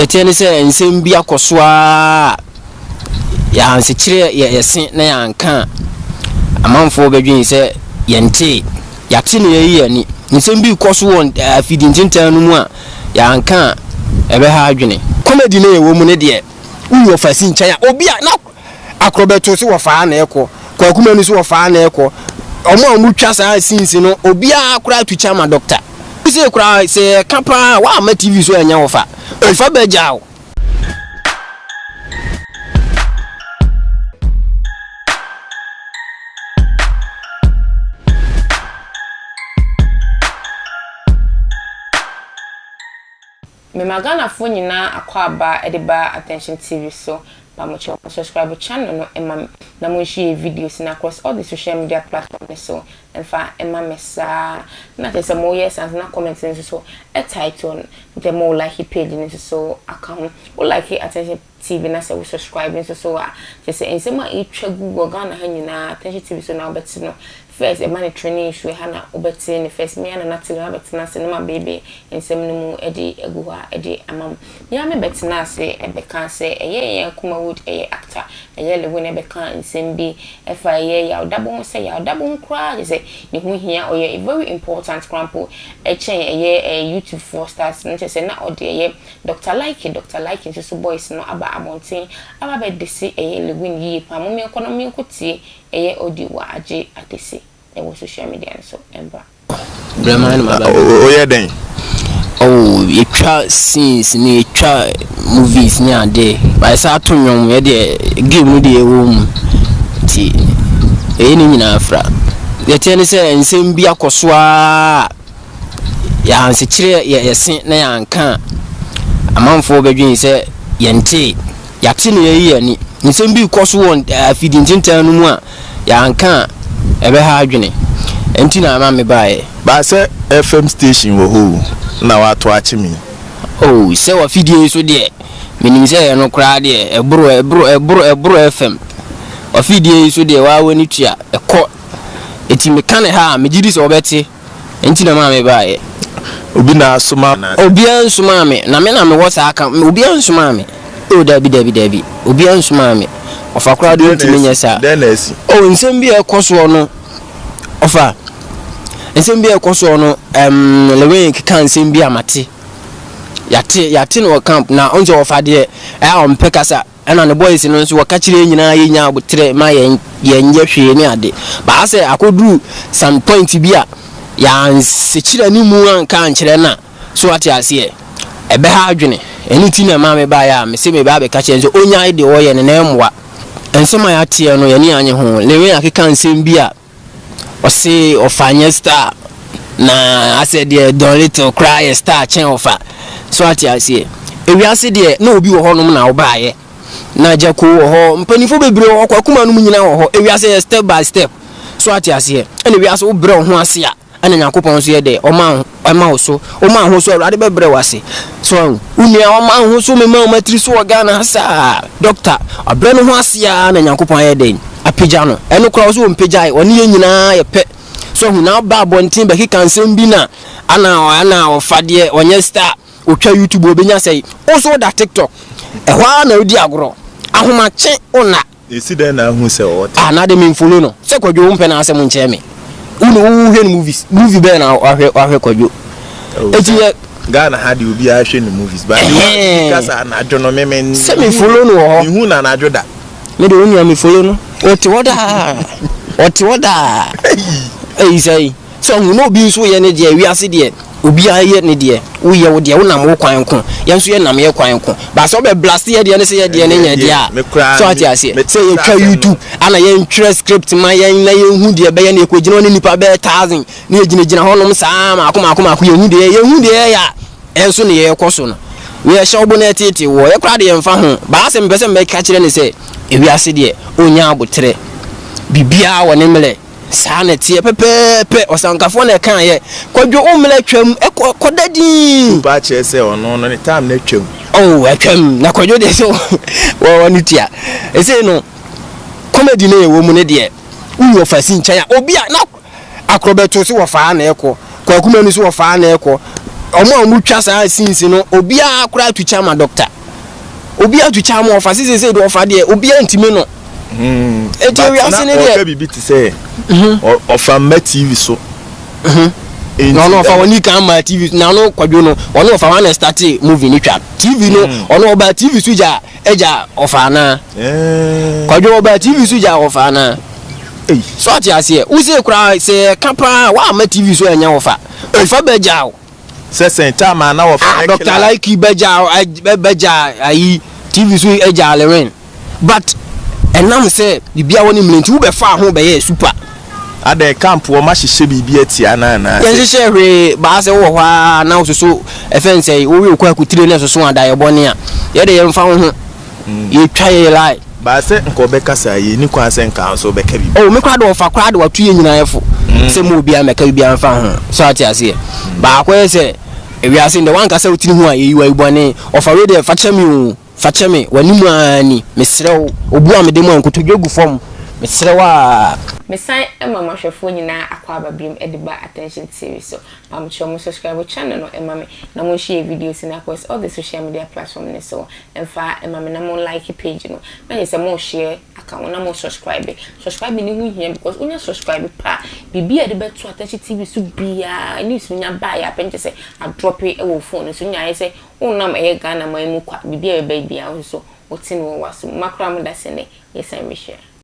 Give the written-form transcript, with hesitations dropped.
yɛte ne sɛ nsɛm bi akɔso a yɛansekyerɛ yɛse na yɛanka amanfoɔ bɛdwen sɛ yɛnte yɛate ne yɛyi yɛni nsɛm bi kɔ so wɔ afidi ntintan no mu a yɛanka ɛbɛha adwene comedy no yɛwɔ mu ne deɛ woyɛ ɔfasi nkyɛn a obi a na akrobɛto so wɔfaa na ɛkɔ kwakuma no so wɔfaa na ɛkɔ ɔmo a mutwa saa scenes no obi a kora tu chama doctor sɛ kora sɛ kapa wa ma TV so anya wɔfa ɔfa bɛgyaw Me magana fo nyina akwa aba edeba Attention TV so pamocho subscribe channel no emma na mo share videos na across all the social media platforms so enfa emma messa na tese mo yes and na comment so a title the more like page ni so account or like Attention TV na say we subscribe so just say ensema e twa Google Ghana ha nyina Attention TV so na obeti no first a money training issue hana obeti ni first me na natil na betina se no ma baby ensem no mu edi egu ha edi amam ya me betina se e be kan se eye kuma wood eye actor eye le won e be kan ensem bi e fa eye ya odabo se ya odabo nkra je se ni hu hia oye very important crampo e chen eye YouTube for stars no se na ode eye Dr. Likee so boys no aba amontin aba be desi eye le win yi pa mo me economy nkotie eye odi wa age atesi e wo social media so emba Breman ma ba oye den etwa scenes ni etwa movies ni ade ba sa to nwom ye de game no de ewo mu ti e ni nyina afra ye tie ne se nsem bi akoso a ya ansekyere yɛse na yanka amanfoɔ bɛdwen sɛ yɛnte yɛate ne yɛyi yɛni nsem bi kɔso wɔ afidi ntintan no mu a yanka ɛbɛha adwene enti na ama me bae ba sɛ FM station wo ho na wato ache me sɛ wa fidie so de menim sɛ yɛ no kra de ebro FM wa fidie so de wa wani tua ɛkɔ eti me kan ha me gidi sɛ obɛte enti na ma me bae obi na asoma obi ansoma me na me na me wasa aka obi ansoma me dabi obi ansoma me ofa kra de ntimi nyesa nsem bi ekoso no ofa nsem bi ekoso no lewe kika nsem bi amate yate no camp na onje ofa de ompekasa ana ne boys no nso waka kire nyina yenya abotre ma yenye hwe ni ade ba se akodu some point bi a ya nsekira ni mu anka nkyere na so ate ase ebe ha adwene eni ti na ma me ba ya me se me ba be ka kire nso onya ide wo ye ne na emwa ensema ya tie no ye ni anye ho lewe akeka nsem bi a ose ofanye star na ase de don little cry star chen ofa so ate ase ewi ase de na obi wo honom na wo ba ye na jako wo ho mpanifo bebre wo kwa kuma no mu nyina wo ho ewi ase step by step so ate ase ene wi ase wo bre ho ase a ene Nyankopon so ye de o ma ho so awrade bebre wase so unia o ma ho so me ma o matri so Ghana sa doctor abre no ho ase a na Nyankopon ye de apija no eno kra so mpejai oni ye nyina ye pe so hu na ba bontin be kika nsem bi na ana o fade onye star otwa YouTube obenya sei o so da TikTok ehwa na odi agro ahoma che ona esi den na hu se o na de me follow no se Kwadwo mpe na asem nche me unu hwe movie be na ahwe Kwadwo eti Ghana had you be ahwe ni movies but because na adwo no me se me follow no ho hu na adwo da me de onu me follow no oti woda say so no bi so ye ne de wi ase de obi aye ne de wo ye wo de wo nam wo kwan ko ye nso ye nam ye kwan ko ba so be blast ye de ne se ye de ne nya de a so ati ase say ye twa YouTube ana ye ntwe script ma ye na ye hu de be ye na ekogina oni nipa be 1000 na ye gina honom saa ma akoma ye hu de ya enso ne ye koso no we ye shawbo na tete wo ye kra de ye mfa ho ba ase mbese me ka kire ne se ewi ase de onya abotre bibia wo ne mele sana tie pepepe osankafo na kan ye Kwadwo umle twam ekodadi ba che se ono no ne time na twam atwam na Kwadwo de so wo ni tia ese no comedy na ewo mu ne de uyo ofasi nkyan a obi a na akrobeto so wo fa na ekọ kwakuma ni so wo fa na ekọ omo amutwa saa scenes no obi a akura tu chama doctor obi atucha mo ofa sese do ofa de obi antime no we ase ne de bibi ti say ofa ma TV so no ofa woni kan ma TV na no Kwadwo no ono ofa wan start movie ni twa TV no ono oba TV suja eja ofa na Kwadwo oba TV suja ofa na so ati ase u se kura se kapa wa ma TV so enya ofa ofa beja se time na ofa Dr. Likee beja ayi TV so eja leren but enam say bibia woni mlenti wo be fa ho be ye super ade camp wo ma hihye bibia atia na ye hihye ba se wo hwa na wo so efen say wo we kwa kutire ne so ada ye bone a ye de ye mfa ho ye twa ye lai ba se nko be kasa ye ni kwa se nka so be ka bi me kwa do fa kwa do watu ye nyina yefo se mo bia meka bia mfa ho so ati ase ba kwa se ewi ase nde wan kasa utini ho a ye yiwa ibone ofa we de fa chemi wanimu ani mesrew obu amedemu ankotodwegu fom mesrewa mesan mama hwefo nyina akwa babrim ediba attention series so pamcho mo subscribe channel no emame na mo share videos na across all the social media platforms so emfa emame na mo like page no na yesa mo share account na mo subscribe ni hu hia because unya subscribe pa bibia de beto attention tv so bia news nya buy ya penje say a drop e wo phone so nya say unam e Ghana ma mu kwa bibia be bia so otin wo waso makra mo da sene yesa me share